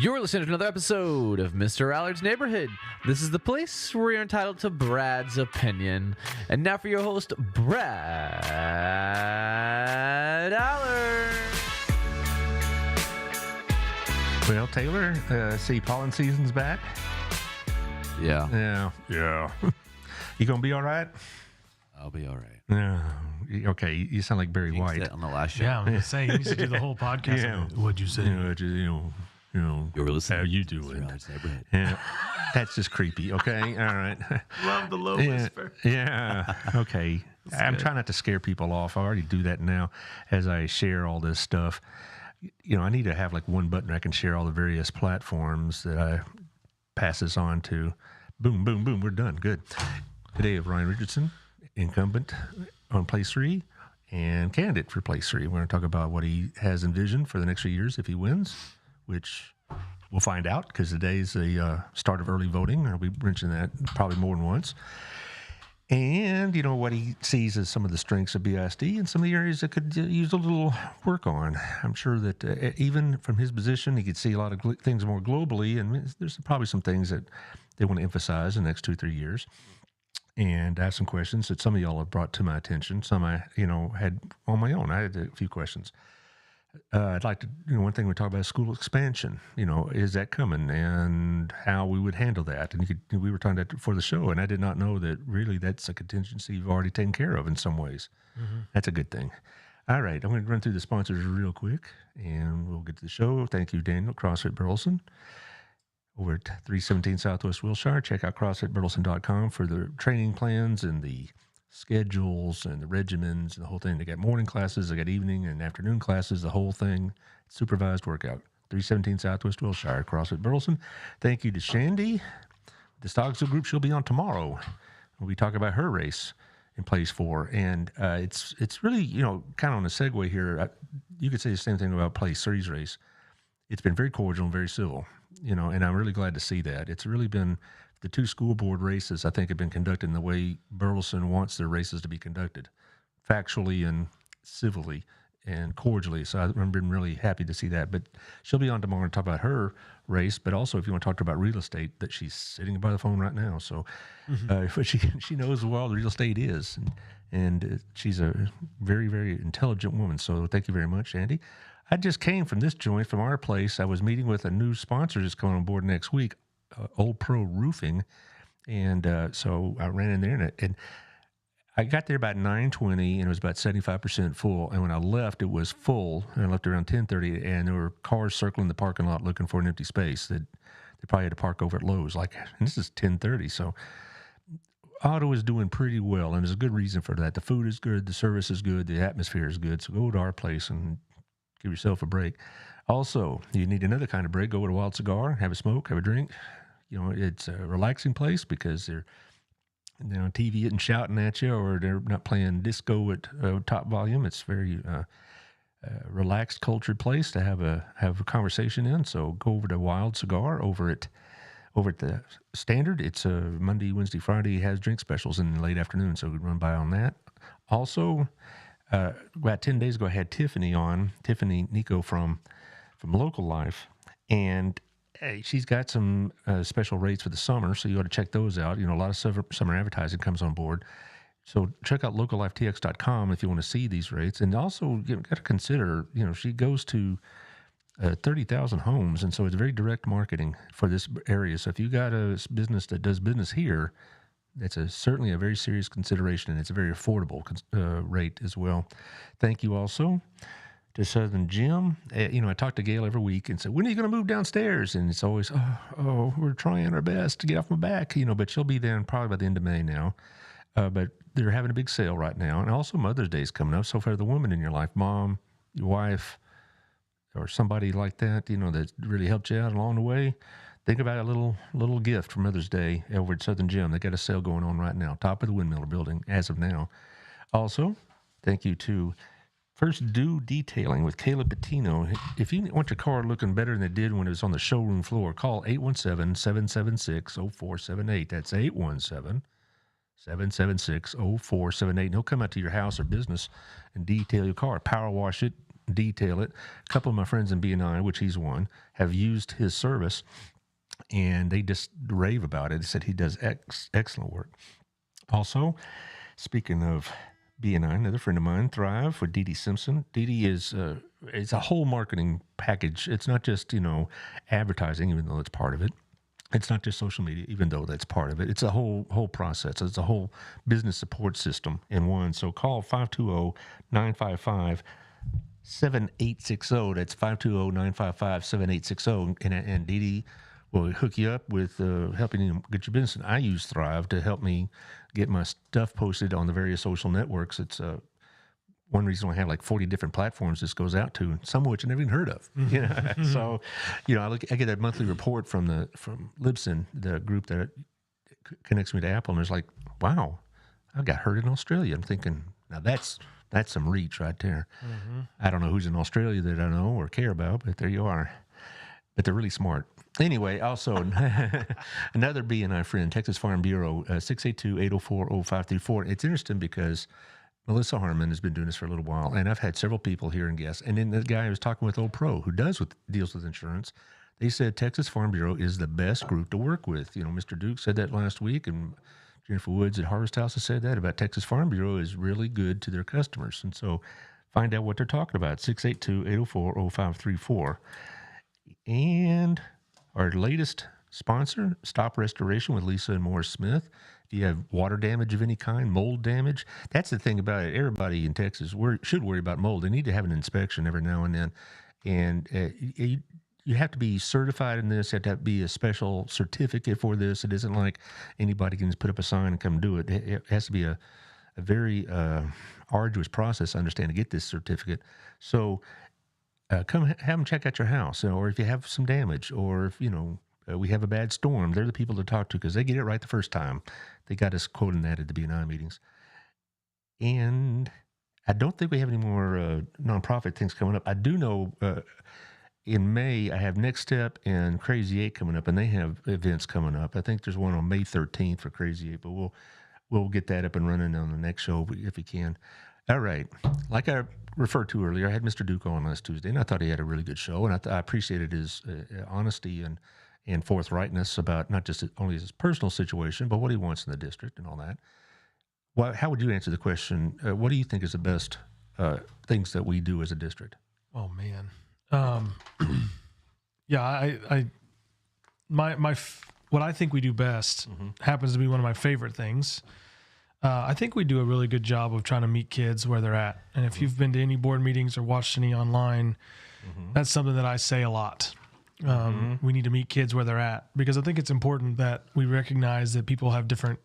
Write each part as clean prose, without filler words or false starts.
You're listening to another episode of Mr. Allard's Neighborhood. This is the place where you're entitled to Brad's opinion. And now for your host, Brad Allard. Well, Taylor, see, pollen season's back. Yeah. Yeah. You gonna be all right? I'll be all right. Yeah. Okay. You sound like Barry Jinxed White. it on the last show. Yeah, I was gonna say he needs to do the whole podcast. Yeah. What'd you say? You're listening how you to Mr. doing? Allard's Neighborhood. Yeah. That's just creepy. Okay. All right. Love the low Yeah. whisper. Yeah. Okay. I'm good. trying not to scare people off. I already do that now as I share all this stuff. You know, I need to have like one button I can share all the various platforms that I pass this on to. Boom, boom, boom. We're done. Good. Today of Ryan Richardson, incumbent on place 3 and candidate for place 3. We're going to talk about what he has envisioned for the next few years if he wins, which we'll find out because today's the start of early voting. I'll be mentioning that probably more than once. And, you know, what he sees as some of the strengths of BISD and some of the areas that could use a little work on. I'm sure that even from his position, he could see a lot of things more globally, and there's probably some things that they want to emphasize in the next 2-3 years. And I have some questions that some of y'all have brought to my attention. Some I, had on my own. I had a few questions. I'd like to, one thing we talk about is school expansion. Is that coming and how we would handle that? And we were talking about that before the show, and I did not know that really that's a contingency you've already taken care of in some ways. Mm-hmm. That's a good thing. All right, I'm going to run through the sponsors real quick, and we'll get to the show. Thank you, Daniel, CrossFit Burleson. Over at 317 Southwest Wilshire. Check out CrossFitBurleson.com for the training plans and the schedules and the regimens and the whole thing. They got morning classes, they got evening and afternoon classes, the whole thing. Supervised workout. 317 Southwest Wilshire, CrossFit Burleson. Thank you to Shandy. The Stoggsville group, she'll be on tomorrow. We talk about her race in place 4. And it's really, kind of on a segue here. You could say the same thing about place 3's race. It's been very cordial and very civil, and I'm really glad to see that. It's really been the 2 school board races, I think, have been conducted in the way Burleson wants their races to be conducted, factually and civilly and cordially. So I've been really happy to see that. But she'll be on tomorrow to talk about her race, but also if you want to talk to her about real estate, that she's sitting by the phone right now. So but she knows what real estate is, and she's a very, very intelligent woman. So thank you very much, Andy. I just came from this joint from our place. I was meeting with a new sponsor that's coming on board next week, Old Pro Roofing. And so I ran in there and I got there about 9:20 and it was about 75% full. And when I left, it was full. And I left around 10:30 and there were cars circling the parking lot looking for an empty space that they probably had to park over at Lowe's. And this is 10:30. So Auto is doing pretty well. And there's a good reason for that. The food is good. The service is good. The atmosphere is good. So go to our place and give yourself a break. Also, you need another kind of break. Go to Wild Cigar, have a smoke, have a drink. It's a relaxing place because they're TV and shouting at you, or they're not playing disco at top volume. It's very relaxed, cultured place to have a conversation in. So go over to Wild Cigar over at the Standard. It's Monday, Wednesday, Friday has drink specials in the late afternoon. So we run by on that. Also, about 10 days ago, I had Tiffany Nico from Local Life, and she's got some special rates for the summer, so you ought to check those out. A lot of summer advertising comes on board. So check out locallifetx.com if you want to see these rates. And also, got to consider, she goes to 30,000 homes, and so it's very direct marketing for this area. So if you got a business that does business here, that's certainly a very serious consideration, and it's a very affordable rate as well. Thank you also to Southern Gym. I talk to Gail every week and say, when are you going to move downstairs? And it's always, we're trying our best to get off my back, but she'll be there probably by the end of May now. But they're having a big sale right now. And also Mother's Day is coming up. So for the woman in your life, mom, your wife, or somebody like that, that really helped you out along the way, think about a little gift for Mother's Day over at Southern Gym. They got a sale going on right now, top of the Windmiller building as of now. Also, thank you to First Do Detailing with Caleb Patino. If you want your car looking better than it did when it was on the showroom floor, call 817-776-0478. That's 817-776-0478. And he'll come out to your house or business and detail your car, power wash it, detail it. A couple of my friends in BNI, which he's one, have used his service, and they just rave about it. They said he does excellent work. Also, speaking of BNI, another friend of mine, Thrive, with Dee Dee Simpson. Dee Dee is it's a whole marketing package. It's not just, advertising, even though it's part of it. It's not just social media, even though that's part of it. It's a whole process. It's a whole business support system in one. So call 520-955-7860. That's 520-955-7860. And Dee Dee will hook you up with helping you get your business. And I use Thrive to help me get my stuff posted on the various social networks. It's one reason I have like 40 different platforms this goes out to, some of which I never even heard of. So, I get a monthly report from Libsyn, the group that connects me to Apple, and it's like, wow, I got heard in Australia. I'm thinking, now that's some reach right there. I don't know who's in Australia that I know or care about, but there you are. But they're really smart. Anyway, also, another BNI friend, Texas Farm Bureau, 682-804-0534. It's interesting because Melissa Harmon has been doing this for a little while, and I've had several people here and guests. And then the guy I was talking with, Old Pro, who deals with insurance, they said Texas Farm Bureau is the best group to work with. Mr. Duke said that last week, and Jennifer Woods at Harvest House has said that about Texas Farm Bureau is really good to their customers. And so find out what they're talking about, 682-804-0534. And our latest sponsor, Stop Restoration with Lisa and Morris Smith. If you have water damage of any kind, mold damage, that's the thing about it. Everybody in Texas should worry about mold. They need to have an inspection every now and then. And you have to be certified in this. You have to be a special certificate for this. It isn't like anybody can just put up a sign and come do it. It has to be a very arduous process, I understand, to get this certificate. So come have them check out your house, or if you have some damage, or if, we have a bad storm, they're the people to talk to because they get it right the first time. They got us quoting that at the BNI meetings. And I don't think we have any more nonprofit things coming up. I do know in May, I have Next Step and Crazy 8 coming up, and they have events coming up. I think there's one on May 13th for Crazy 8, but we'll get that up and running on the next show if we can. All right. Like I referred to earlier, I had Mr. Duke on last Tuesday, and I thought he had a really good show, and I appreciated his honesty and forthrightness about not just only his personal situation, but what he wants in the district and all that. Well, how would you answer the question? What do you think is the best things that we do as a district? Oh man, yeah. What I think we do best happens to be one of my favorite things. I think we do a really good job of trying to meet kids where they're at. And if you've been to any board meetings or watched any online, that's something that I say a lot. We need to meet kids where they're at, because I think it's important that we recognize that people have different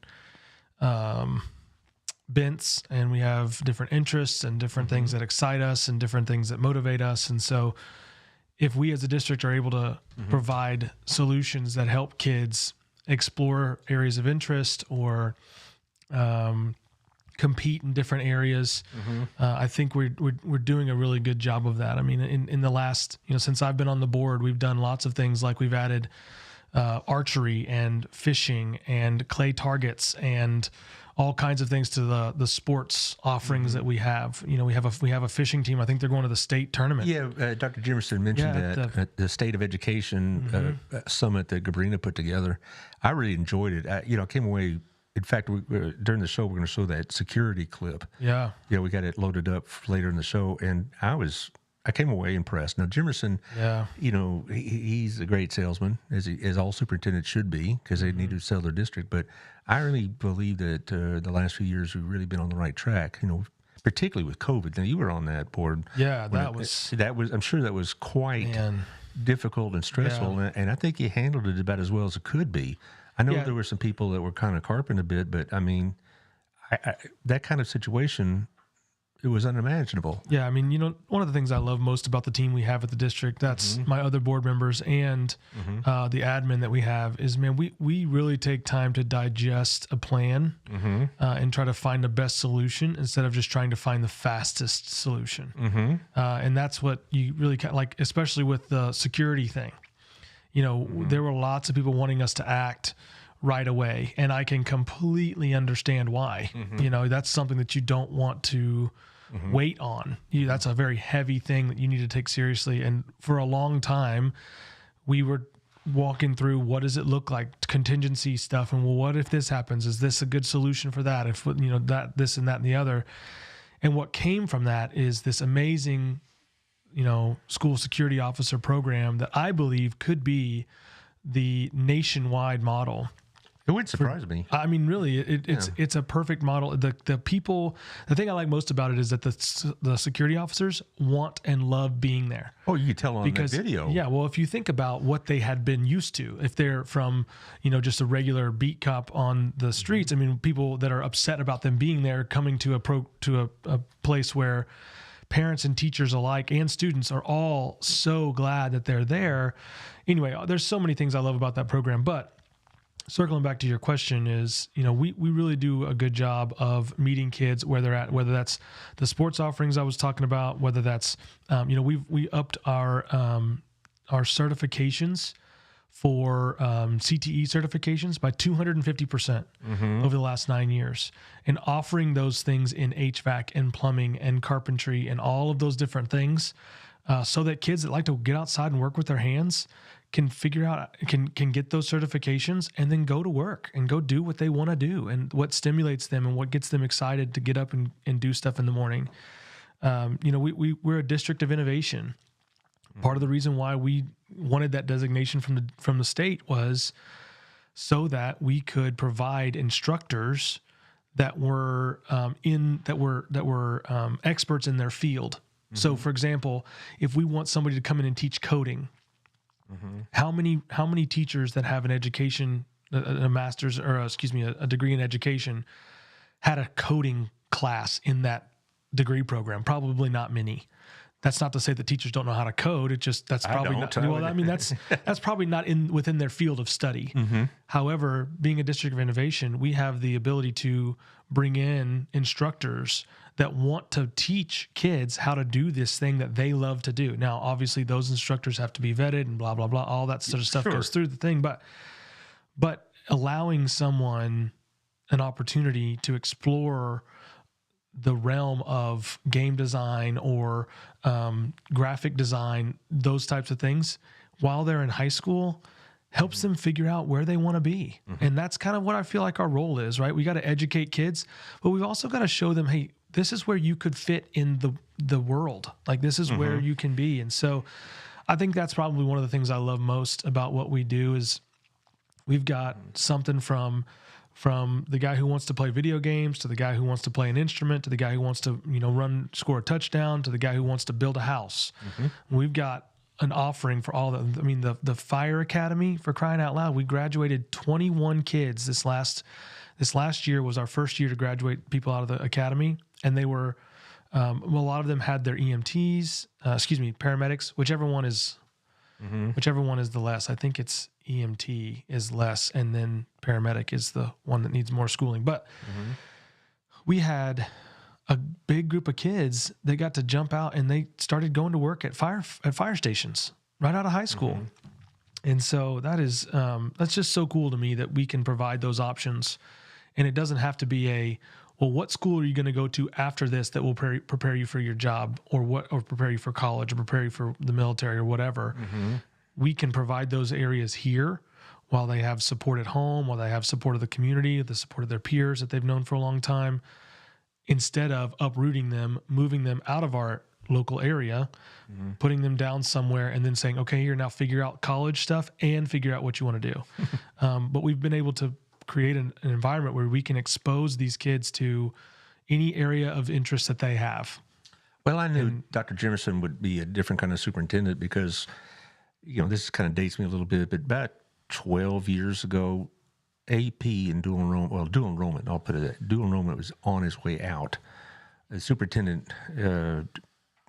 bents, and we have different interests and different things that excite us and different things that motivate us. And so if we as a district are able to provide solutions that help kids explore areas of interest or compete in different areas, I think we're doing a really good job of that. I mean, in the last, since I've been on the board, we've done lots of things, like we've added archery and fishing and clay targets and all kinds of things to the sports offerings that we have. We have a fishing team. I think they're going to the state tournament. Yeah, Dr. Jimerson mentioned that at the State of Education summit that Gabrina put together. I really enjoyed it. I came away. In fact, during the show, we're going to show that security clip. Yeah, we got it loaded up later in the show, and I came away impressed. Now, Jimerson, he's a great salesman, as all superintendents should be, because they need to sell their district. But I really believe that the last few years we've really been on the right track. Particularly with COVID. Now, you were on that board. Yeah, that was. I'm sure that was quite difficult and stressful, and I think you handled it about as well as it could be. I know there were some people that were kind of carping a bit, but I mean, that kind of situation, it was unimaginable. Yeah, I mean, one of the things I love most about the team we have at the district, that's my other board members and the admin that we have, is, man, we really take time to digest a plan and try to find the best solution instead of just trying to find the fastest solution. And that's what you really like, especially with the security thing. There were lots of people wanting us to act right away, and I can completely understand why. That's something that you don't want to weight on you. That's a very heavy thing that you need to take seriously. And for a long time, we were walking through, what does it look like, contingency stuff, and well, what if this happens? Is this a good solution for that? If that, this, and that, and the other. And what came from that is this amazing, school security officer program that I believe could be the nationwide model. It would surprise me. I mean, really, it's a perfect model. The thing I like most about it is that the security officers want and love being there. Oh, you could tell on the video. Yeah, well, if you think about what they had been used to, if they're from, just a regular beat cop on the streets, I mean, people that are upset about them being there, coming to a place where parents and teachers alike and students are all so glad that they're there. Anyway, there's so many things I love about that program, but circling back to your question is, we really do a good job of meeting kids where they're at, whether that's the sports offerings I was talking about, whether that's, we upped our certifications for CTE certifications by 250% over the last 9 years, and offering those things in HVAC and plumbing and carpentry and all of those different things, so that kids that like to get outside and work with their hands can figure out, can get those certifications and then go to work and go do what they want to do and what stimulates them and what gets them excited to get up and do stuff in the morning. We're a district of innovation. Part of the reason why we wanted that designation from the state was so that we could provide instructors that were experts in their field. So, for example, if we want somebody to come in and teach coding, how many teachers that have an education, a master's, or a degree in education, had a coding class in that degree program? Probably not many. That's not to say that teachers don't know how to code. That's probably not. Well, I mean, that's probably not within their field of study. However, being a district of innovation, we have the ability to bring in instructors that want to teach kids how to do this thing that they love to do. Now, obviously, those instructors have to be vetted and blah, blah, blah. All that sort of stuff goes through the thing. But allowing someone an opportunity to explore the realm of game design or graphic design, those types of things, while they're in high school, helps them figure out where they want to be. And that's kind of what I feel like our role is, right? We got to educate kids, but we've also got to show them, hey, this is where you could fit in the world. Like, this is where you can be. And so I think that's probably one of the things I love most about what we do is we've got something from the guy who wants to play video games, to the guy who wants to play an instrument, to the guy who wants to, score a touchdown, to the guy who wants to build a house. We've got an offering for all that. I mean, the Fire Academy, for crying out loud, we graduated 21 kids this last year was our first year to graduate people out of the academy. And they were, a lot of them had their EMTs, paramedics, whichever one is the less. I think it's EMT is less, and then paramedic is the one that needs more schooling. But we had a big group of kids that got to jump out and they started going to work at fire stations right out of high school. And so that's just so cool to me that we can provide those options, and it doesn't have to be well, what school are you going to go to after this that will prepare you for your job, or prepare you for college, or prepare you for the military, or whatever. We can provide those areas here while they have support at home, while they have support of the community, the support of their peers that they've known for a long time, instead of uprooting them, moving them out of our local area, putting them down somewhere, and then saying, okay, here, now figure out college stuff and figure out what you want to do. But we've been able to create an environment where we can expose these kids to any area of interest that they have. Well, I knew Dr. Jimerson would be a different kind of superintendent because, this kind of dates me a little bit, but about 12 years ago, AP and dual enrollment, I'll put it that, dual enrollment was on its way out. The superintendent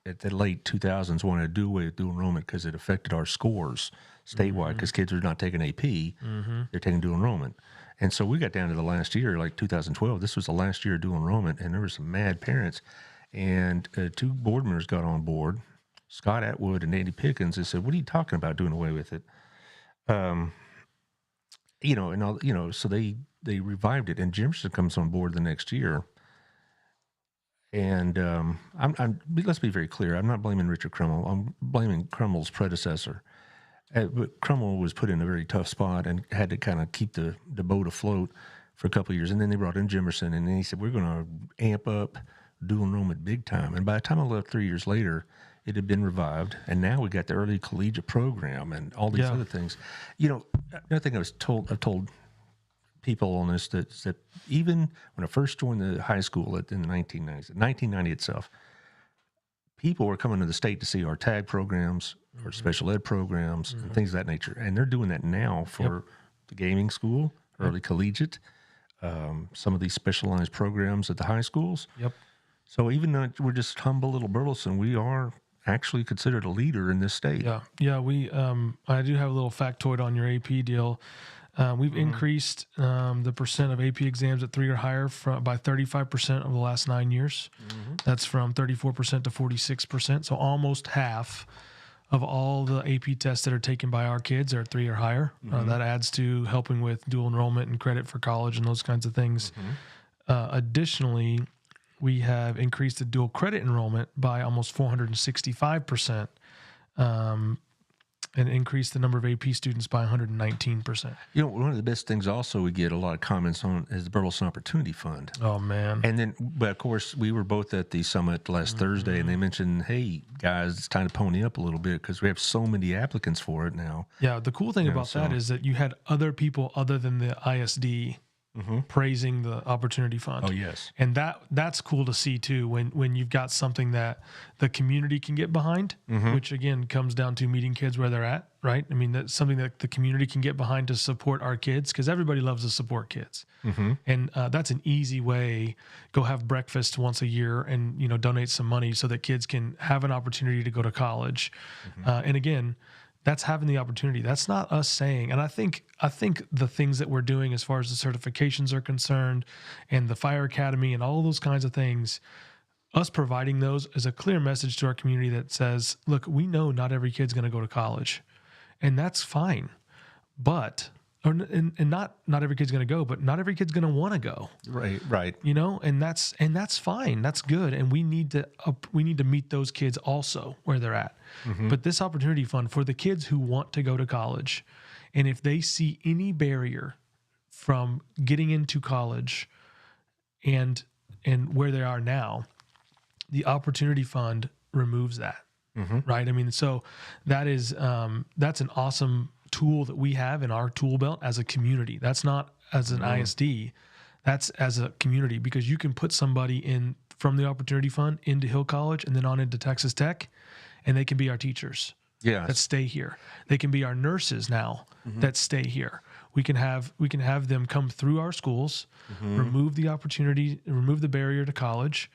at the late 2000s wanted to do away with dual enrollment because it affected our scores statewide, because kids are not taking AP, they're taking dual enrollment. And so we got down to the last year, like 2012. This was the last year of dual enrollment, and there were some mad parents. And two board members got on board, Scott Atwood and Andy Pickens, and said, "What are you talking about doing away with it?" So they revived it, and Jimerson comes on board the next year. And let's be very clear. I'm not blaming Richard Crummell. I'm blaming Crummel's predecessor. But Crummell was put in a very tough spot and had to kind of keep the boat afloat for a couple of years. And then they brought in Jimerson, and then he said, we're going to amp up dual enrollment big time. And by the time I left 3 years later, it had been revived. And now we got the early collegiate program and all these other things. You know, another thing I've told people on this, that even when I first joined the high school in the 1990s, 1990 itself, people were coming to the state to see our tag programs or special ed programs and things of that nature. And they're doing that now for the gaming school, early collegiate, some of these specialized programs at the high schools. Yep. So even though we're just humble little Burleson, we are actually considered a leader in this state. Yeah. We I do have a little factoid on your AP deal. We've increased the percent of AP exams at 3 or higher by 35% over the last 9 years. That's from 34% to 46%. So almost half of all the AP tests that are taken by our kids are 3 or higher. That adds to helping with dual enrollment and credit for college and those kinds of things. Additionally, we have increased the dual credit enrollment by almost 465%. And increased the number of AP students by 119%. You know, one of the best things also we get a lot of comments on is the Burleson Opportunity Fund. Oh, man. And then, but of course, we were both at the summit last Thursday, and they mentioned, hey, guys, it's time to pony up a little bit because we have so many applicants for it now. Yeah, the cool thing about that is that you had other people other than the ISD praising the Opportunity Fund. Oh, yes. And that's cool to see, too, when you've got something that the community can get behind, which, again, comes down to meeting kids where they're at, right? I mean, that's something that the community can get behind to support our kids, because everybody loves to support kids. And that's an easy way. Go have breakfast once a year and, you know, donate some money so that kids can have an opportunity to go to college. And, again, that's having the opportunity. That's not us saying. And I think the things that we're doing as far as the certifications are concerned and the fire academy and all those kinds of things, us providing those is a clear message to our community that says, look, we know not every kid's going to go to college, and that's fine. And not every kid's going to go, but not every kid's going to want to go. Right. You know, and that's fine. That's good. And we need to meet those kids also where they're at. But this Opportunity Fund for the kids who want to go to college, and if they see any barrier from getting into college and where they are now, the Opportunity Fund removes that. Right. I mean, so that's an awesome tool that we have in our tool belt as a community. That's not as an ISD, that's as a community, because you can put somebody in from the Opportunity Fund into Hill College and then on into Texas Tech, and they can be our teachers that stay here. They can be our nurses now that stay here. We can have them come through our schools, remove the barrier to college,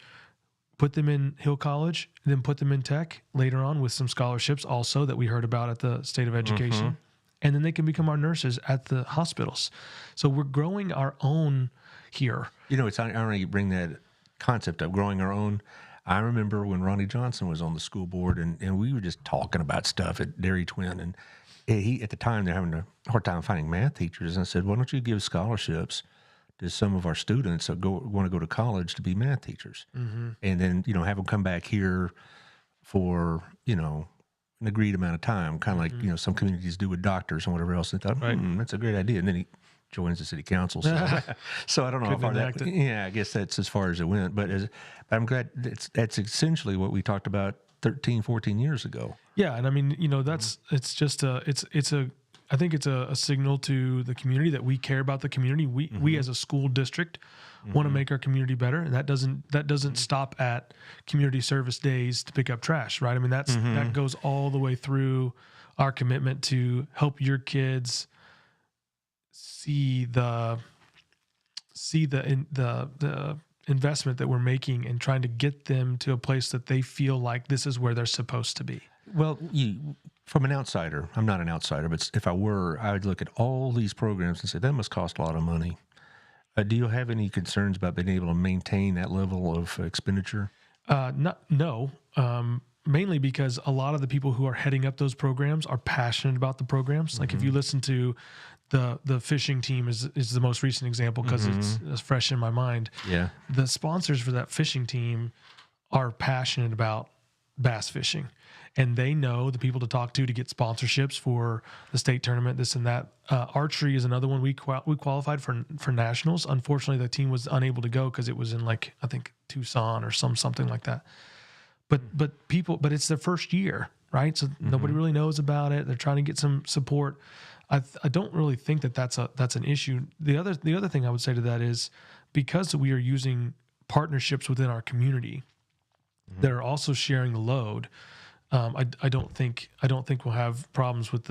put them in Hill College, and then put them in Tech later on with some scholarships also that we heard about at the State of Education. And then they can become our nurses at the hospitals. So we're growing our own here. You know, it's ironic you bring that concept of growing our own. I remember when Ronnie Johnson was on the school board, and we were just talking about stuff at Dairy Twin, and he, at the time, they're having a hard time finding math teachers. And I said, why don't you give scholarships to some of our students that want to go to college to be math teachers? And then, you know, have them come back here for, you know, an agreed amount of time, kind of like, you know, some communities do with doctors and whatever else. And thought, that's a great idea. And then he joins the city council. So I don't know how far that. Yeah, I guess that's as far as it went. But I'm glad that's essentially what we talked about 13, 14 years ago. Yeah, and I mean, you know, I think it's a signal to the community that we care about the community. We as a school district want to make our community better, and that doesn't stop at community service days to pick up trash, right? I mean, that goes all the way through our commitment to help your kids see the investment that we're making and trying to get them to a place that they feel like this is where they're supposed to be. Well, from an outsider, I'm not an outsider, but if I were, I would look at all these programs and say, that must cost a lot of money. Do you have any concerns about being able to maintain that level of expenditure? No. mainly because a lot of the people who are heading up those programs are passionate about the programs. Like if you listen to the fishing team is the most recent example because it's fresh in my mind. Yeah. The sponsors for that fishing team are passionate about bass fishing, and they know the people to talk to get sponsorships for the state tournament, this and that. Archery is another one we qualified for nationals. Unfortunately, the team was unable to go because it was in like, I think Tucson or something like that. But it's their first year, right? So nobody really knows about it. They're trying to get some support. I don't really think that's an issue. The other thing I would say to that is because we are using partnerships within our community that are also sharing the load. I don't think we'll have problems with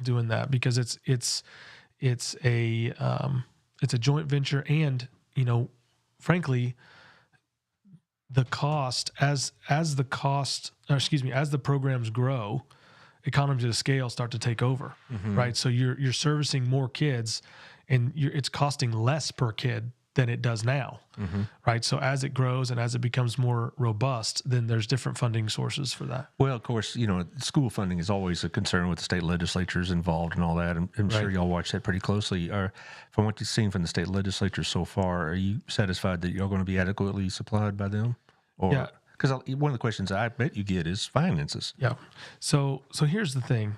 doing that because it's a joint venture, and frankly, the cost as the programs grow, economies of scale start to take over, right? So you're servicing more kids, and it's costing less per kid than it does now, right? So as it grows and as it becomes more robust, then there's different funding sources for that. Well, of course, school funding is always a concern with the state legislatures involved and all that. I'm sure y'all watch that pretty closely. From what you've seen from the state legislature so far, are you satisfied that you're going to be adequately supplied by them? Yeah. Because one of the questions I bet you get is finances. Yeah. So here's the thing.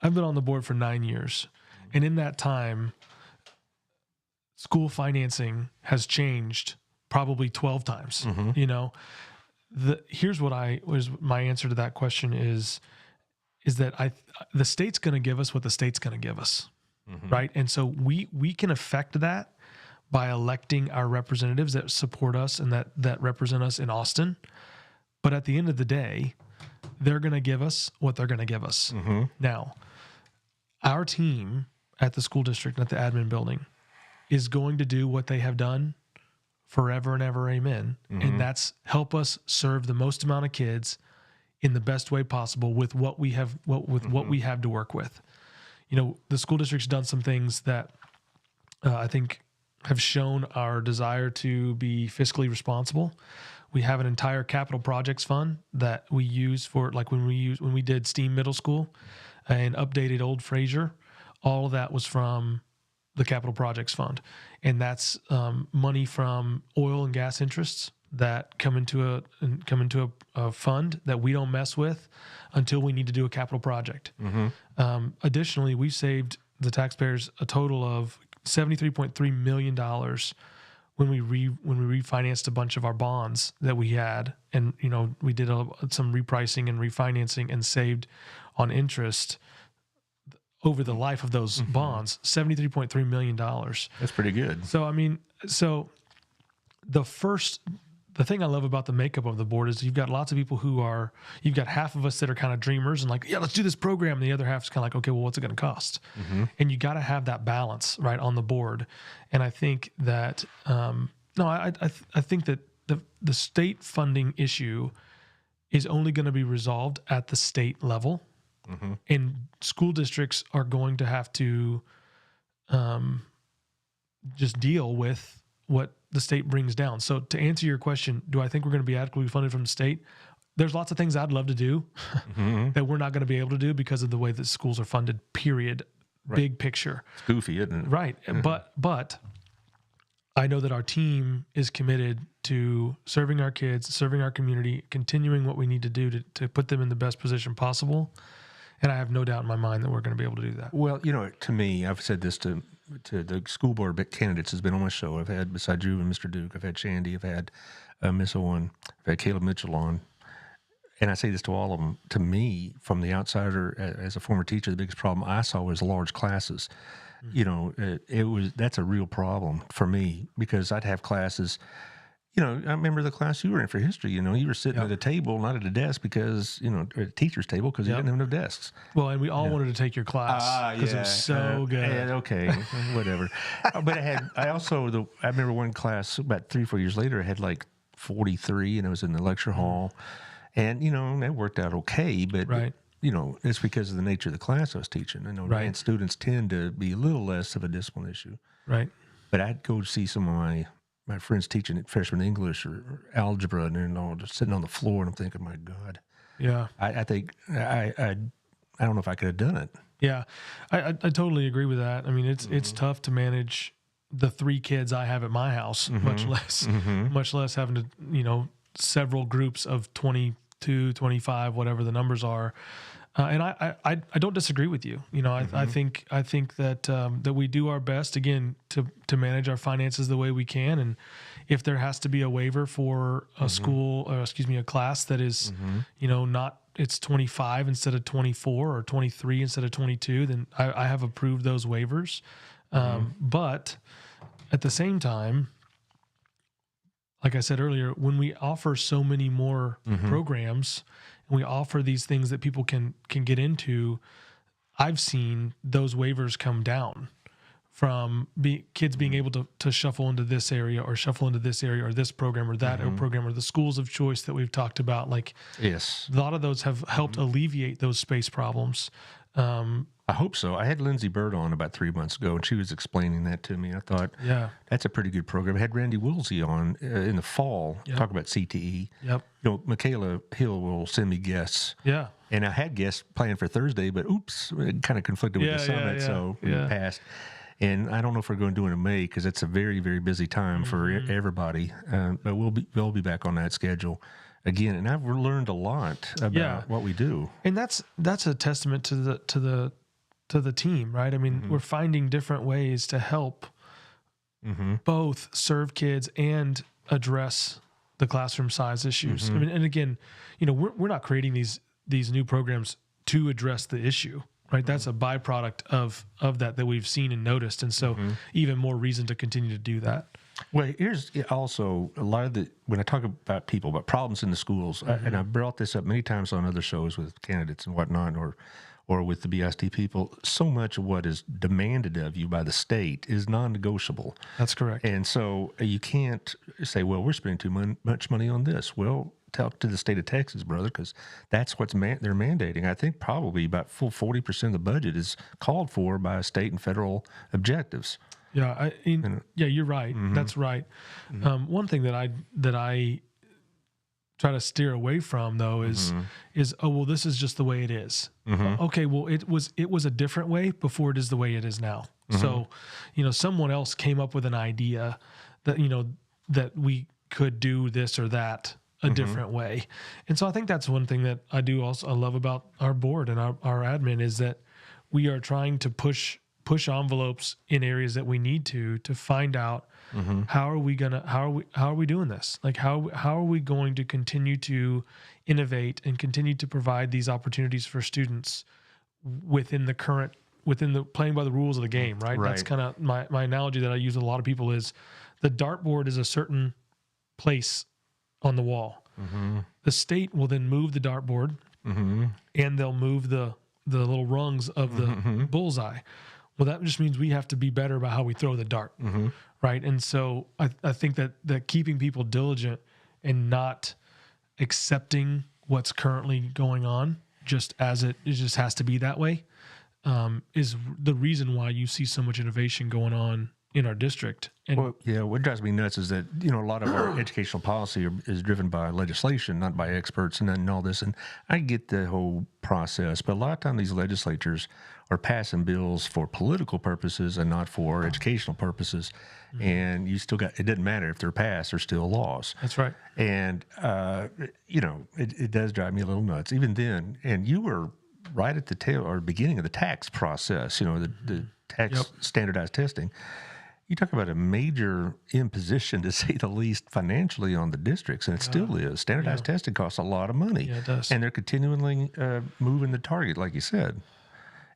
I've been on the board for 9 years, and in that time, school financing has changed probably 12 times. Here's what my answer to that question is that the state's going to give us what the state's going to give us, right? And so we can affect that by electing our representatives that support us and that represent us in Austin. But at the end of the day, they're going to give us what they're going to give us. Now, our team at the school district, at the admin building, is going to do what they have done forever and ever, amen. And that's help us serve the most amount of kids in the best way possible with what we have, what we have to work with. The school district's done some things that I think have shown our desire to be fiscally responsible. We have an entire capital projects fund that we use for, like when we did STEAM Middle School and updated Old Fraser, all of that was from the capital projects fund. And that's money from oil and gas interests that come into a fund that we don't mess with until we need to do a capital project. Additionally, we saved the taxpayers a total of $73.3 million when we refinanced a bunch of our bonds that we had, and we did some repricing and refinancing and saved on interest over the life of those bonds, $73.3 million. That's pretty good. So the thing I love about the makeup of the board is you've got lots of people you've got half of us that are kind of dreamers and like, yeah, let's do this program. And the other half is kind of like, okay, well, what's it going to cost? And you got to have that balance right on the board. And I think that, I think that the state funding issue is only going to be resolved at the state level. And school districts are going to have to just deal with what the state brings down. So to answer your question, do I think we're going to be adequately funded from the state? There's lots of things I'd love to do that we're not going to be able to do because of the way that schools are funded, period. Right. Big picture. It's goofy, isn't it? Right. But I know that our team is committed to serving our kids, serving our community, continuing what we need to do to put them in the best position possible. And I have no doubt in my mind that we're going to be able to do that. Well, to me, I've said this to the school board candidates has been on my show. I've had, besides you and Mr. Duke, I've had Shandy, I've had Miss Owen, I've had Caleb Mitchell on. And I say this to all of them. To me, from the outsider, as a former teacher, the biggest problem I saw was large classes. That's a real problem for me because I'd have classes. I remember the class you were in for history. You were sitting at a table, not at a desk because, at a teter's table because you didn't have no desks. Well, and we all wanted to take your class because it was so good. Okay, whatever. But I remember one class about 3 or 4 years later, I had like 43 and it was in the lecture hall. And, that worked out okay, but, it's because of the nature of the class I was teaching. Advanced students tend to be a little less of a discipline issue. Right. But I'd go see some of my my friends teaching freshman English or algebra, and they're all just sitting on the floor, and I'm thinking, my God, Yeah. I think I don't know if I could have done it. Yeah. I totally agree with that. I mean, it's tough to manage the 3 kids I have at my house, much less having to, several groups of 22, 25, whatever the numbers are. And I don't disagree with you. I think that that we do our best again to manage our finances the way we can. And if there has to be a waiver for a school, or a class that is, not, it's 25 instead of 24 or 23 instead of 22, then I have approved those waivers. But at the same time, like I said earlier, when we offer so many more programs and we offer these things that people can get into, I've seen those waivers come down from kids being able to shuffle into this area or shuffle into this area or this program or that program or the schools of choice that we've talked about. Like, yes, a lot of those have helped alleviate those space problems. I hope so. I had Lindsay Bird on about 3 months ago, and she was explaining that to me. I thought, Yeah. that's a pretty good program. I had Randy Woolsey on in the fall, talk about CTE. Yep. Michaela Hill will send me guests. Yeah. And I had guests planned for Thursday, but oops, it kind of conflicted with the summit, so we passed. And I don't know if we're going to do it in May because it's a very, very busy time for everybody. But we'll be back on that schedule again. And I've learned a lot about what we do. And that's a testament to the team, right? I mean, we're finding different ways to help both serve kids and address the classroom size issues. I mean, and again, we're not creating these new programs to address the issue, right? That's a byproduct of that we've seen and noticed. And so even more reason to continue to do that. Well, here's also a lot of when I talk about problems in the schools, and I've brought this up many times on other shows with candidates and whatnot, or with the BISD people, so much of what is demanded of you by the state is non-negotiable. That's correct. And so you can't say, well, we're spending too much money on this. Well, talk to the state of Texas, brother, because that's what they're mandating. I think probably about full 40% of the budget is called for by state and federal objectives. Yeah, you're right. That's right. One thing that I try to steer away from though is oh, well, this is just the way it is. Okay, well, it was a different way before it is the way it is now. So, someone else came up with an idea that that we could do this or that a different way. And so I think that's one thing that I love about our board and our admin is that we are trying to push envelopes in areas that we need to find out how are we doing this? Like how are we going to continue to innovate and continue to provide these opportunities for students within the playing by the rules of the game, right? That's kind of my analogy that I use with a lot of people is the dartboard is a certain place on the wall. The state will then move the dartboard and they'll move the little rungs of the bullseye. Well, that just means we have to be better about how we throw the dart, right? And so I think that keeping people diligent and not accepting what's currently going on just as it just has to be that way is the reason why you see so much innovation going on in our district. And what drives me nuts is that, a lot of our educational policy is driven by legislation, not by experts and all this. And I get the whole process, but a lot of times these legislatures are passing bills for political purposes and not for educational purposes. And you still it doesn't matter if they're passed, they're still laws. That's right. And, it does drive me a little nuts. Even then, and you were right at the tail or beginning of the tax process, the tax standardized testing. You talk about a major imposition, to say the least, financially on the districts, and it still is. Standardized testing costs a lot of money. Yeah, it does. And they're continually moving the target, like you said,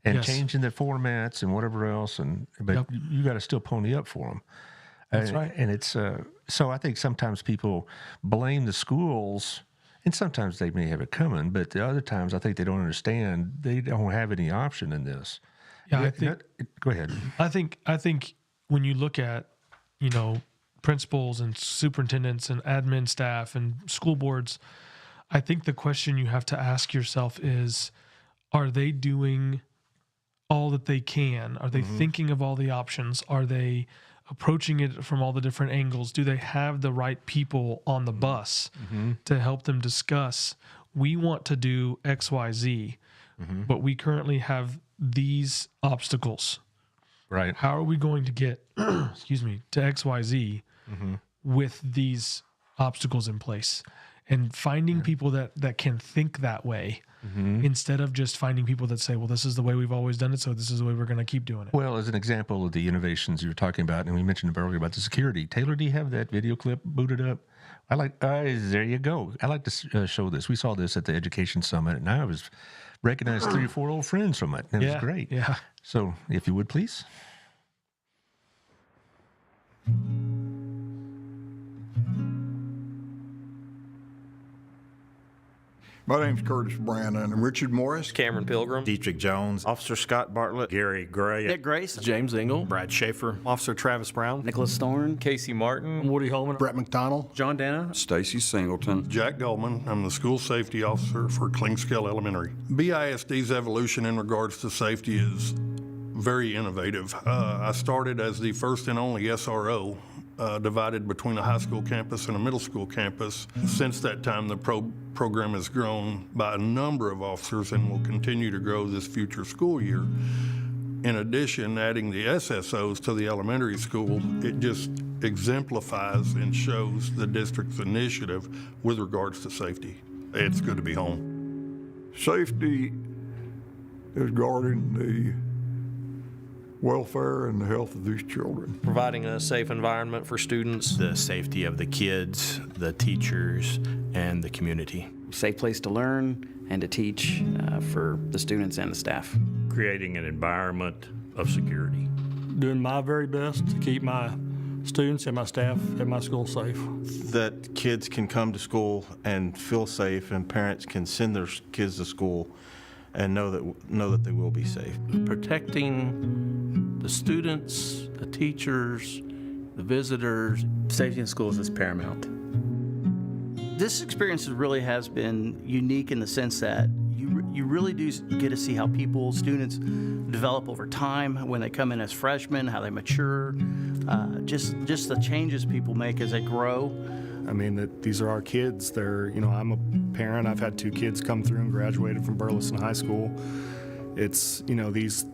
and changing the formats and whatever else. But you got to still pony up for them. That's right. And it's so I think sometimes people blame the schools, and sometimes they may have it coming, but the other times I think they don't understand. They don't have any option in this. Yeah, go ahead. I think when you look at, principals and superintendents and admin staff and school boards, I think the question you have to ask yourself is, are they doing all that they can? Are they thinking of all the options? Are they approaching it from all the different angles. Do they have the right people on the bus to help them discuss, we want to do XYZ, but we currently have these obstacles. Right. How are we going to get, excuse me, to XYZ with these obstacles in place? And finding people that can think that way instead of just finding people that say, well, this is the way we've always done it, so this is the way we're going to keep doing it. Well, as an example of the innovations you were talking about, and we mentioned earlier about the security. Taylor, do you have that video clip booted up? I like, there you go. I like to show this. We saw this at the Education Summit, and I was recognized 3 or 4 old friends from it. It was great. Yeah. So, if you would, please. My name's Curtis Brannon. I'm Richard Morris. Cameron Pilgrim. Dietrich Jones. Officer Scott Bartlett. Gary Gray. Nick Grace. James Engel. Brad Schaefer. Officer Travis Brown. Nicholas Thorne. Casey Martin. Woody Holman. Brett McDonald. John Dana. Stacy Singleton. Jack Goldman. I'm the school safety officer for Klingscale Elementary. BISD's evolution in regards to safety is very innovative. I started as the first and only SRO, divided between a high school campus and a middle school campus. Since that time, the program has grown by a number of officers and will continue to grow this future school year. In addition, adding the SSOs to the elementary school, it just exemplifies and shows the district's initiative with regards to safety. It's good to be home. Safety is guarding the welfare and the health of these children. Providing a safe environment for students. The safety of the kids, the teachers, and the community. Safe place to learn and to teach for the students and the staff. Creating an environment of security. Doing my very best to keep my students and my staff at my school safe. That kids can come to school and feel safe, and parents can send their kids to school and know that they will be safe. Protecting the students, the teachers, the visitors. Safety in schools is paramount. This experience really has been unique in the sense that you really do get to see how students develop over time when they come in as freshmen, how they mature, just the changes people make as they grow. I mean, these are our kids. I'm a parent. I've had 2 kids come through and graduated from Burleson High School. It's, these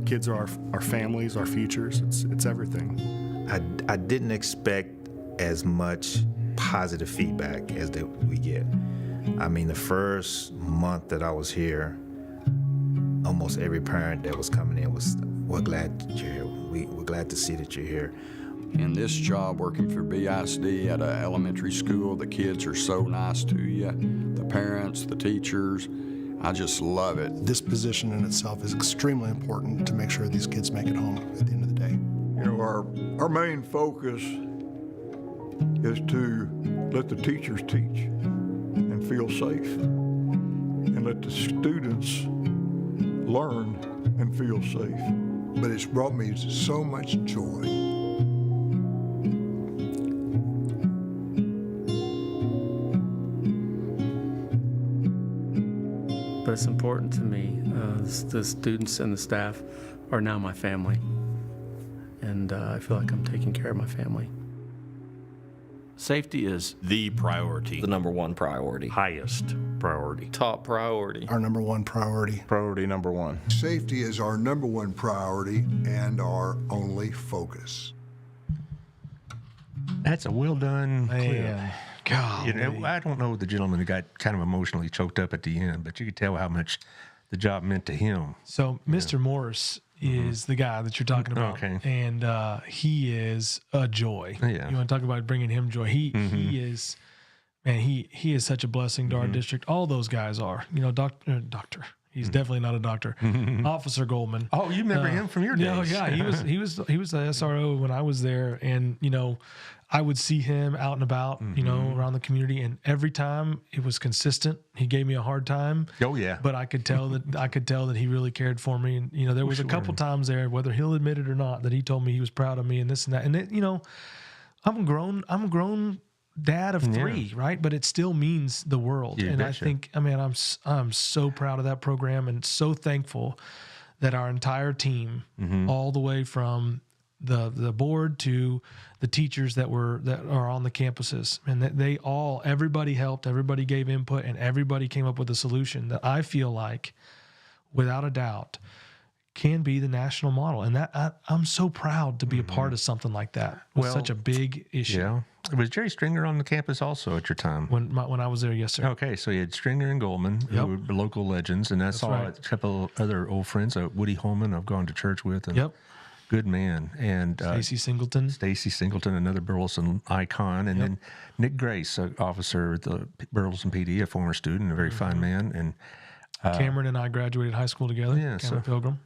kids are our families, our futures. It's everything. I didn't expect as much positive feedback as that we get. I mean, the first month that I was here, almost every parent that was coming in was, we're glad that you're here. We're glad to see that you're here. In this job, working for BISD at an elementary school, the kids are so nice to you, the parents, the teachers. I just love it. This position in itself is extremely important to make sure these kids make it home at the end of the day. Our main focus is to let the teachers teach and feel safe, and let the students learn and feel safe. But it's brought me so much joy. But it's important to me. The students and the staff are now my family. And I feel like I'm taking care of my family. Safety is the priority. The number one priority. Highest priority. Top priority. Our number one priority. Priority number 1. Safety is our number one priority and our only focus. That's a well done clip. Man, God. I don't know the gentleman who got kind of emotionally choked up at the end, but you could tell how much the job meant to him. So Mr. Morris is the guy that you're talking about. Okay. And he is a joy. Yeah. You want to talk about bringing him joy. He is, man, he is such a blessing to our district. All those guys are, doctor. He's definitely not a doctor. Officer Goldman. Oh, you remember him from your days? Yeah, he was the SRO when I was there, and I would see him out and about, around the community, and every time it was consistent. He gave me a hard time. Oh yeah, but I could tell that he really cared for me, and there was a couple times there, whether he'll admit it or not, that he told me he was proud of me and this and that, and I'm a grown dad of 3, right? But it still means the world. You and betcha. I think, I'm so proud of that program and so thankful that our entire team, all the way from the board to the teachers that are on the campuses, and that everybody helped, everybody gave input, and everybody came up with a solution that I feel like, without a doubt, can be the national model. And that I'm so proud to be a part of something like that. With such a big issue. Yeah. Was Jerry Stringer on the campus also at your time? When I was there, yes, sir. Okay, so you had Stringer and Goldman, who were local legends, and I saw a couple other old friends, Woody Holman, I've gone to church with. And good man. And Stacy Singleton, another Burleson icon. And then Nick Grace, an officer at the Burleson PD, a former student, a very fine man. And Cameron and I graduated high school together. Yeah, Cameron Pilgrim.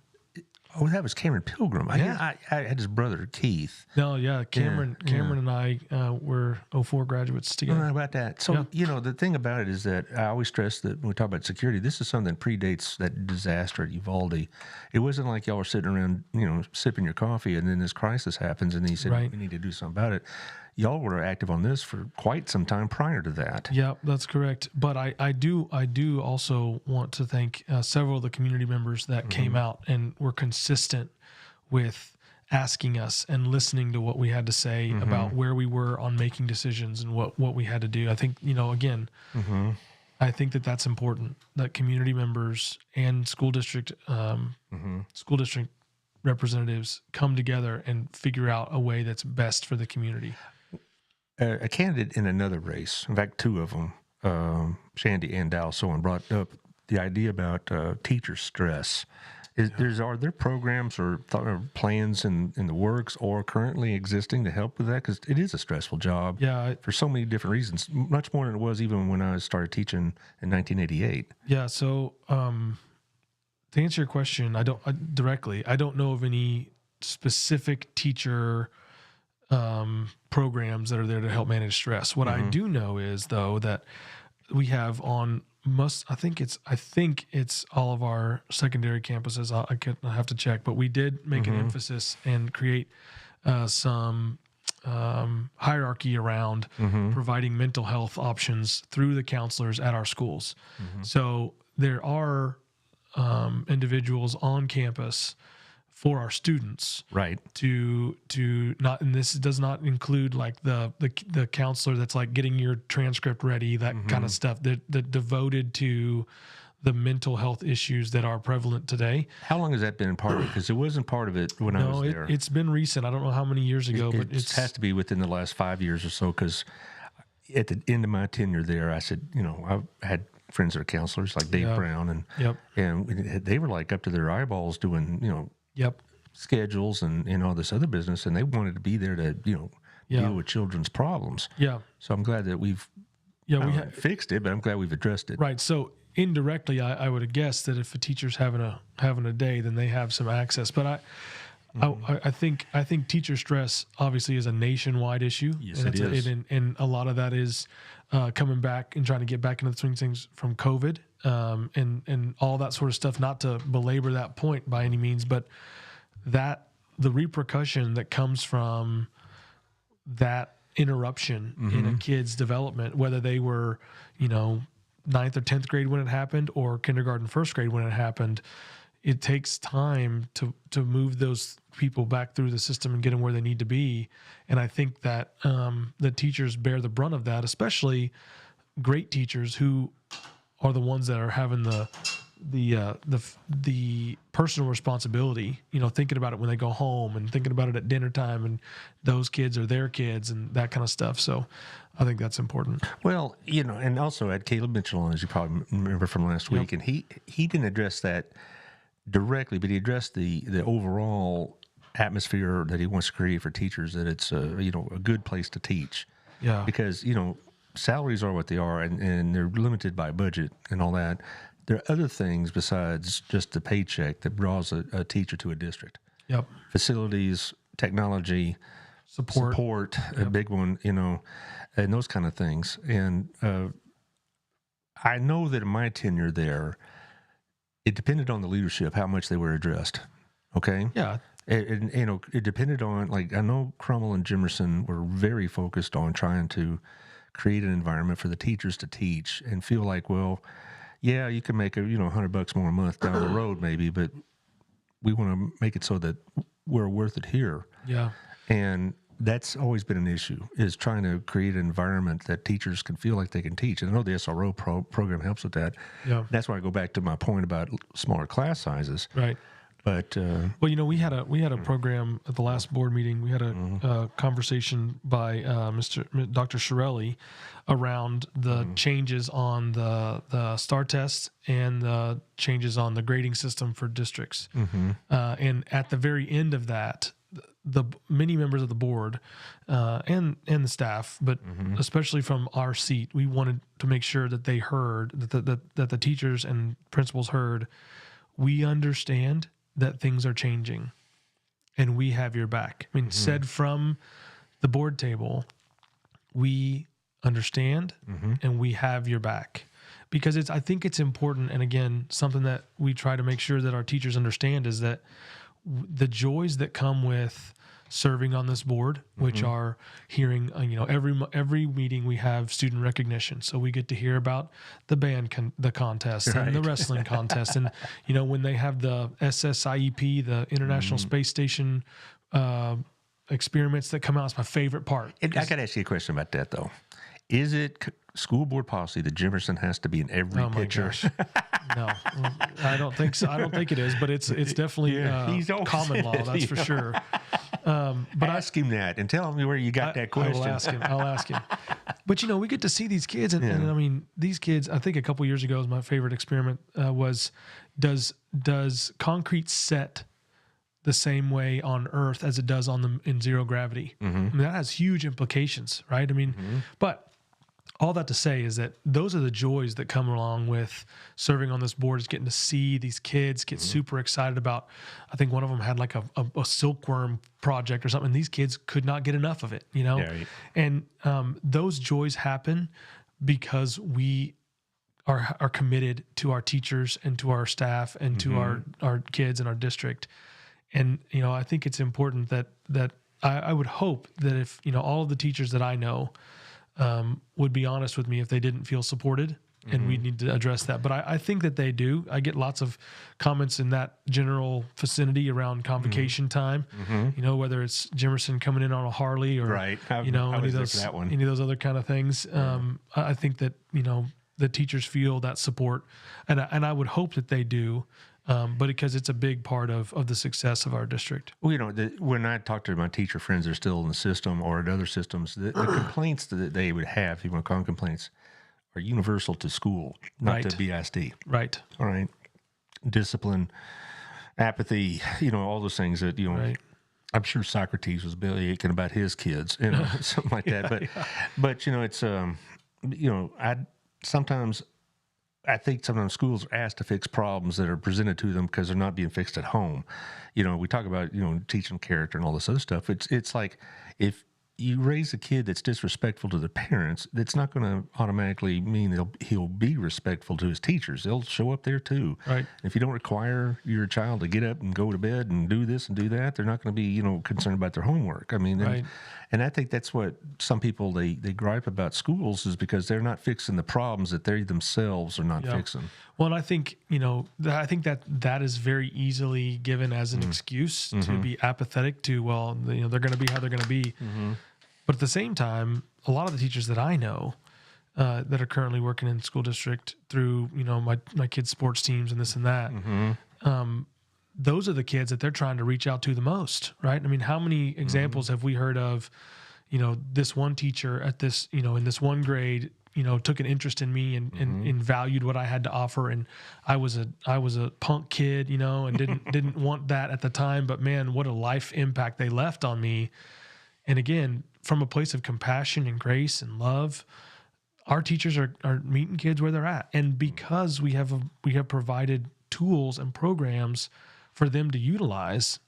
Oh, that was Cameron Pilgrim. Yeah. I had his brother, Keith. No, yeah. Cameron and I were 04 graduates together. How about that? So, the thing about it is that I always stress that when we talk about security, this is something that predates that disaster at Uvalde. It wasn't like y'all were sitting around, sipping your coffee, and then this crisis happens, and then you said, we need to do something about it. Y'all were active on this for quite some time prior to that. Yeah, that's correct. But I do also want to thank several of the community members that came out and were consistent with asking us and listening to what we had to say about where we were on making decisions and what we had to do. I think, again, I think that's important, that community members and school district representatives come together and figure out a way that's best for the community. A candidate in another race, in fact, two of them, Shandy and Dow Sowen, brought up the idea about teacher stress. Are there programs or plans in the works or currently existing to help with that? Because it is a stressful job for so many different reasons, much more than it was even when I started teaching in 1988. Yeah, so to answer your question, I don't know of any specific teacher programs that are there to help manage stress. What I do know is, though, that we have on I think it's all of our secondary campuses. I have to check, but we did make an emphasis and create some hierarchy around providing mental health options through the counselors at our schools. So there are individuals on campus for our students, right? To not, and this does not include like the counselor that's like getting your transcript ready, that kind of stuff. That devoted to the mental health issues that are prevalent today. How long has that been part of it? Because it wasn't part of it when I was there. It's been recent. I don't know how many years ago, but it has to be within the last 5 years or so. Because at the end of my tenure there, I said, I had friends that are counselors like Dave Brown, and they were like up to their eyeballs doing, schedules and all this other business, and they wanted to be there to deal with children's problems. Yeah. So I'm glad that we've we fixed it, but I'm glad we've addressed it. Right. So indirectly, I would have guessed that if a teacher's having a day, then they have some access. But I think teacher stress obviously is a nationwide issue. Yes, it is. And a lot of that is coming back and trying to get back into the swing of things from COVID. And all that sort of stuff, not to belabor that point by any means, but that the repercussion that comes from that interruption in a kid's development, whether they were, 9th or 10th grade when it happened or kindergarten, 1st grade when it happened, it takes time to move those people back through the system and get them where they need to be. And I think that the teachers bear the brunt of that, especially great teachers who are the ones that are having the personal responsibility, thinking about it when they go home and thinking about it at dinner time, and those kids are their kids and that kind of stuff. So I think that's important. Well, and also had Caleb Mitchell on, as you probably remember from last week, and he didn't address that directly, but he addressed the overall atmosphere that he wants to create for teachers, that it's a good place to teach. Yeah. Because, salaries are what they are, and they're limited by budget and all that. There are other things besides just the paycheck that draws a teacher to a district. Yep. Facilities, technology, support, a big one, and those kind of things. And I know that in my tenure there, it depended on the leadership how much they were addressed. Okay. Yeah. And it depended on, like, I know Crummell and Jimerson were very focused on trying to create an environment for the teachers to teach and feel like, well, yeah, you can make $100 more a month down the road maybe, but we want to make it so that we're worth it here. Yeah. And that's always been an issue, is trying to create an environment that teachers can feel like they can teach. And I know the SRO program helps with that. Yeah. That's why I go back to my point about smaller class sizes. Right. But well, we had a program at the last board meeting. We had a conversation by Dr. Shirelli around the changes on the STAR test and the changes on the grading system for districts. And at the very end of that, the many members of the board and the staff, but especially from our seat, we wanted to make sure that they heard that the teachers and principals heard. We understand that things are changing, and we have your back. I mean, said from the board table, we understand and we have your back, because I think it's important. And again, something that we try to make sure that our teachers understand is that the joys that come with serving on this board, which are hearing, every meeting we have student recognition. So we get to hear about the band, the contest and the wrestling contest. And, when they have the SSIEP, the International Space Station experiments that come out, it's my favorite part. I got to ask you a question about that, though. Is it school board policy that Jimerson has to be in every picture? No, I don't think so. I don't think it is, but it's definitely common law. That's for sure. But ask him that and tell me where you got that question. I'll ask him. But we get to see these kids, and I mean, these kids. I think a couple years ago, my favorite experiment was, does concrete set the same way on Earth as it does in zero gravity? I mean, that has huge implications, right? I mean, but all that to say is that those are the joys that come along with serving on this board, is getting to see these kids get super excited about. I think one of them had like a silkworm project or something. And these kids could not get enough of it, Yeah, right. And those joys happen because we are committed to our teachers and to our staff and to our kids in our district. And I think it's important that I would hope that if all of the teachers that I know would be honest with me if they didn't feel supported, and we need to address that. But I think that they do. I get lots of comments in that general vicinity around convocation time, whether it's Jimerson coming in on a Harley or, any of those other kind of things. I think that, the teachers feel that support, and I would hope that they do. But because it's a big part of the success of our district. Well, when I talk to my teacher friends that are still in the system or at other systems, the complaints that they would have, if you want to call them complaints, are universal to school, not to BISD. Right. All right. Discipline, apathy, all those things that, I'm sure Socrates was belly aching about his kids, something like that. But it's, I think sometimes schools are asked to fix problems that are presented to them because they're not being fixed at home. We talk about, teaching character and all this other stuff. It's like, if you raise a kid that's disrespectful to the parents, that's not going to automatically mean he'll be respectful to his teachers. They'll show up there too. Right. If you don't require your child to get up and go to bed and do this and do that, they're not going to be, concerned about their homework. I mean, and I think that's what some people, they gripe about schools, is because they're not fixing the problems that they themselves are not fixing. Well, and I think, that is very easily given as an excuse to be apathetic to, they're going to be how they're going to be. But at the same time, a lot of the teachers that I know that are currently working in the school district through, my kids' sports teams and this and that, those are the kids that they're trying to reach out to the most, right? I mean, how many examples have we heard of, this one teacher at this, in this one grade, took an interest in me and valued what I had to offer. And I was a punk kid, and didn't want that at the time, but man, what a life impact they left on me. And again, from a place of compassion and grace and love, our teachers are meeting kids where they're at. And because we have provided tools and programs for them to utilize,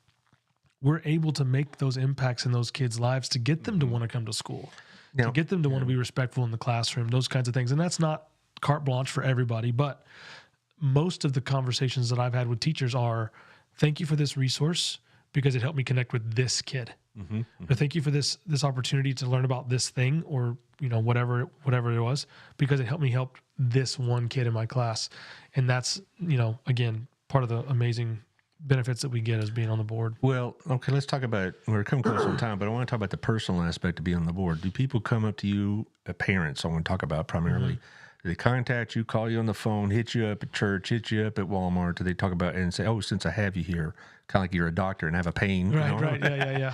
we're able to make those impacts in those kids' lives to get them to want to come to school, to get them to want to be respectful in the classroom, those kinds of things. And that's not carte blanche for everybody, but most of the conversations that I've had with teachers are, thank you for this resource because it helped me connect with this kid. Or thank you for this opportunity to learn about this thing, or whatever it was, because it helped me help this one kid in my class. And that's again part of the amazing benefits that we get as being on the board. Well, okay, let's talk about, we're coming close on time, but I want to talk about the personal aspect of being on the board. Do people come up to you, parents, I want to talk about primarily, do they contact you, call you on the phone, hit you up at church, hit you up at Walmart? Do they talk about it and say, oh, since I have you here, kind of like you're a doctor and have a pain? Right, yeah.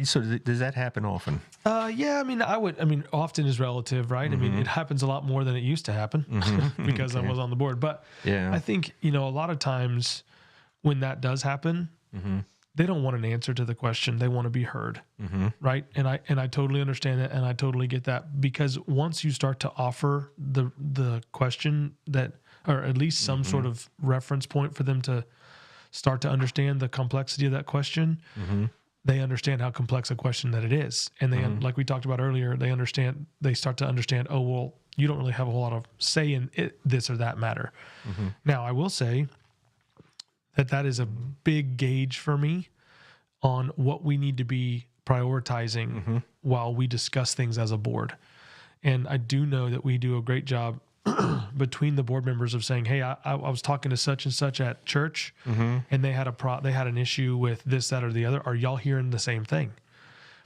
So does that happen often? Yeah, I mean, often is relative, right? I mean, it happens a lot more than it used to happen because I was on the board. But I think, a lot of times when that does happen, they don't want an answer to the question. They want to be heard, right? And I totally understand that, and I totally get that, because once you start to offer the question that, or at least some sort of reference point for them to start to understand the complexity of that question, they understand how complex a question that it is. And they, like we talked about earlier, they start to understand, oh, well, you don't really have a whole lot of say in this or that matter. Now, I will say that is a big gauge for me on what we need to be prioritizing while we discuss things as a board. And I do know that we do a great job between the board members of saying, hey, I was talking to such and such at church, and they had an issue with this, that, or the other. Are y'all hearing the same thing?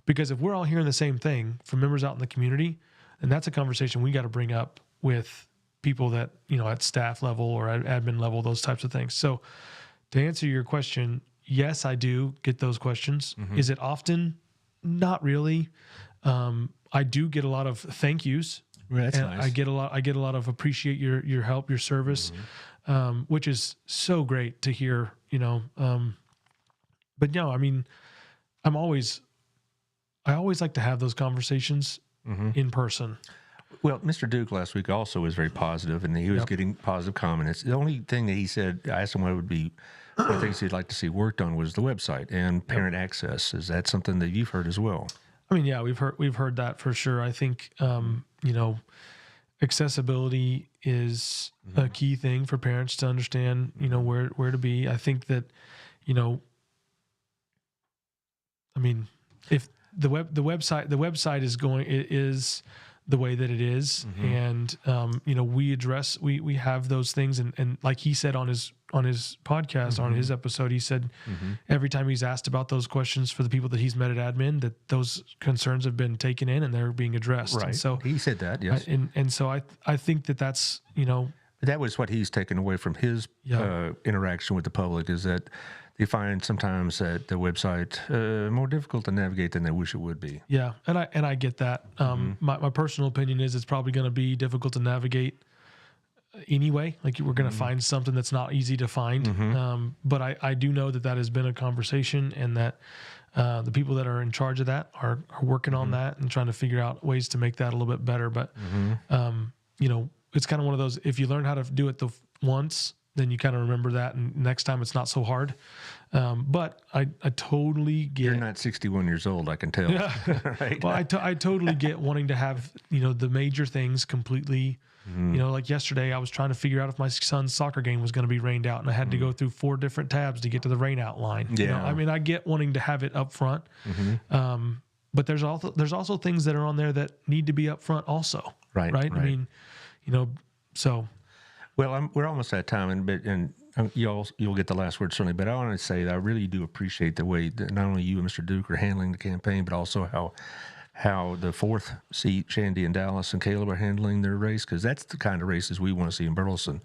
Because if we're all hearing the same thing from members out in the community, then that's a conversation we got to bring up with people that, at staff level or at admin level, those types of things. So to answer your question, yes, I do get those questions. Is it often? Not really. I do get a lot of thank yous. That's and nice. I get a lot of appreciate your help, your service, which is so great to hear, but no, I mean, I always like to have those conversations in person. Well, Mr. Duke last week also was very positive, and he was getting positive comments. The only thing that he said, I asked him what would be one of the things he'd like to see worked on, was the website and parent access. Is that something that you've heard as well? I mean, yeah, we've heard that for sure. I think, accessibility is a key thing for parents to understand, where to be. I think that, if the website is the way that it is. And, we have those things. And like he said on his podcast, on his episode, he said every time he's asked about those questions for the people that he's met at admin, that those concerns have been taken in and they're being addressed. Right. And so he said that, yes. And so I think that's, that was what he's taken away from his interaction with the public, is that they find sometimes that the website more difficult to navigate than they wish it would be. Yeah, and I get that. My personal opinion is it's probably going to be difficult to navigate anyway. Like, we're going to find something that's not easy to find. But I do know that has been a conversation, and that the people that are in charge of that are working on that and trying to figure out ways to make that a little bit better. But it's kind of one of those, if you learn how to do it once, then you kind of remember that, and next time it's not so hard. But I totally get... You're not 61 years old, I can tell. Yeah. Right? Well, I totally get wanting to have, the major things completely... like yesterday, I was trying to figure out if my son's soccer game was going to be rained out, and I had to go through 4 different tabs to get to the rain out line. Yeah. I get wanting to have it up front. But there's also things that are on there that need to be up front also. Right. I mean, so... Well, we're almost at time, and you'll get the last word certainly. But I want to say that I really do appreciate the way that not only you and Mr. Duke are handling the campaign, but also how the 4th seat, Shandy and Dallas and Caleb, are handling their race, because that's the kind of races we want to see in Burleson.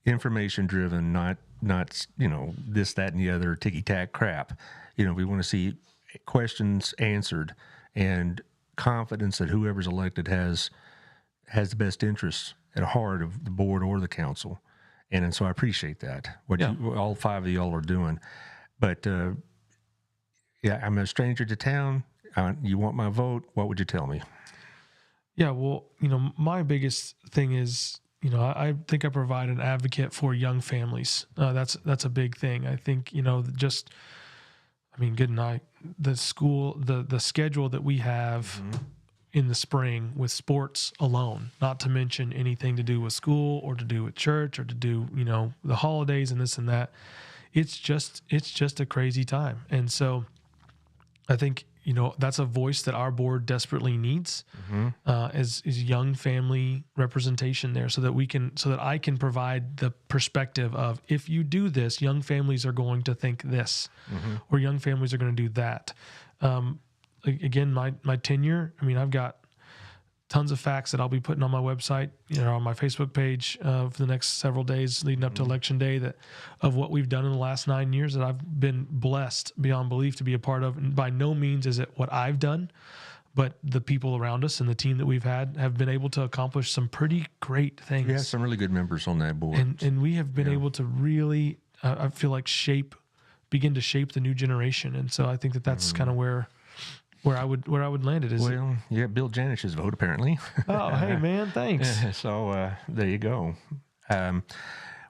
Information driven, not this, that, and the other ticky tack crap. We want to see questions answered and confidence that whoever's elected has the best interests at heart of the board or the council. And so I appreciate that, all 5 of y'all are doing. But, I'm a stranger to town. You want my vote? What would you tell me? Yeah, well, my biggest thing is, I think I provide an advocate for young families. That's a big thing. I think, good night. The school, the schedule that we have in the spring with sports alone, not to mention anything to do with school or to do with church or to do, the holidays and this and that. It's just a crazy time. And so I think, that's a voice that our board desperately needs, is young family representation there, so that I can provide the perspective of, if you do this, young families are going to think this, or young families are going to do that. Again, my tenure, I mean, I've got tons of facts that I'll be putting on my website, on my Facebook page for the next several days leading up to Election Day, of what we've done in the last 9 years that I've been blessed beyond belief to be a part of. And by no means is it what I've done, but the people around us and the team that we've had have been able to accomplish some pretty great things. We have some really good members on that board. And we have been able to really, I feel like, begin to shape the new generation. And so I think that's kind of where I would land it is. Well, you got Bill Janish's vote apparently. Oh, hey man, thanks. So there you go.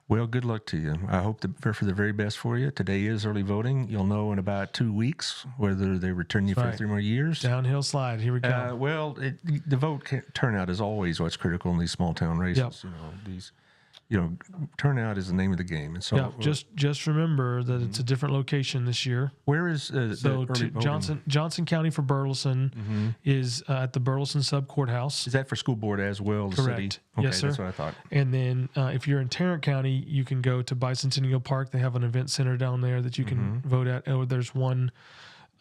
Well, good luck to you. I hope for the very best for you. Today is early voting. You'll know in about 2 weeks whether they return you for 3 more years. Downhill slide. Here we go. Well, the vote turnout is always what's critical in these small town races. Yep. Turnout is the name of the game. And so just remember that it's a different location this year. Where is Johnson County for Burleson is at the Burleson Sub Courthouse. Is that for school board as well? The Correct. City? Okay, Yes, sir. That's what I thought. And then if you're in Tarrant County, you can go to Bicentennial Park. They have an event center down there that you can vote at. Oh, there's one,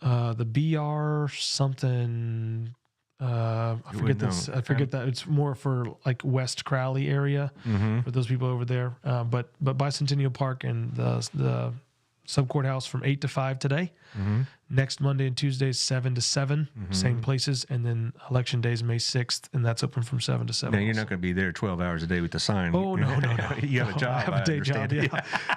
the BR something. I forget this. I forget that. It's more for like West Crowley area for those people over there. But Bicentennial Park and the Sub Courthouse from 8 to 5 today. Next Monday and Tuesday, 7 to 7, same places. And then Election Day is May 6th, and that's open from 7 to 7. Now, you're not going to be there 12 hours a day with the sign. Oh, no. You have a job. I have a day job, yeah.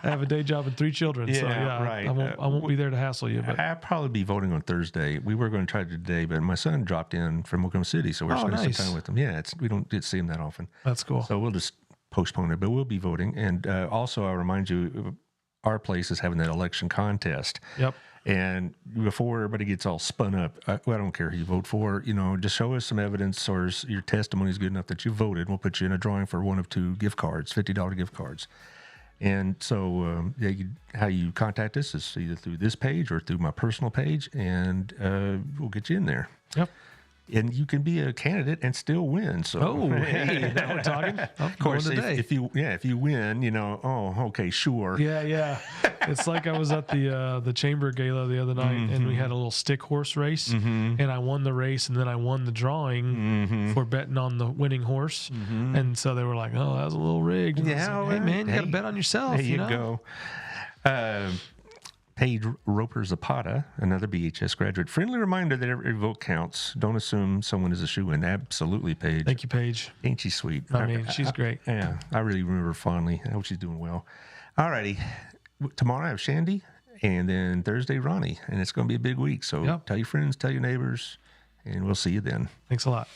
I have a day job and 3 children. Yeah, so, yeah, right. I won't be there to hassle you. But I'll probably be voting on Thursday. We were going to try today, but my son dropped in from Oklahoma City, so we're spending some time with him. Yeah, we don't get to see him that often. That's cool. So we'll just postpone it, but we'll be voting. And also, I'll remind you, our place is having that election contest. Yep. And before everybody gets all spun up, I don't care who you vote for, just show us some evidence or your testimony is good enough that you voted. We'll put you in a drawing for one of 2 gift cards, $50 gift cards. And so how you contact us is either through this page or through my personal page, and we'll get you in there. Yep. And you can be a candidate and still win. So, hey, now we're talking. Of course, if you win, okay, sure. Yeah. It's like I was at the chamber gala the other night, and we had a little stick horse race, and I won the race, and then I won the drawing for betting on the winning horse, and so they were like, "Oh, that was a little rigged." And I was like, hey man, you got to bet on yourself. There you go. Paige Roper Zapata, another BHS graduate. Friendly reminder that every vote counts. Don't assume someone is a shoo-in. Absolutely, Paige. Thank you, Paige. Ain't she sweet? I mean, she's great. Yeah, I really remember her fondly. I hope she's doing well. All righty. Tomorrow I have Shandy, and then Thursday Ronnie, and it's going to be a big week. So tell your friends, tell your neighbors, and we'll see you then. Thanks a lot.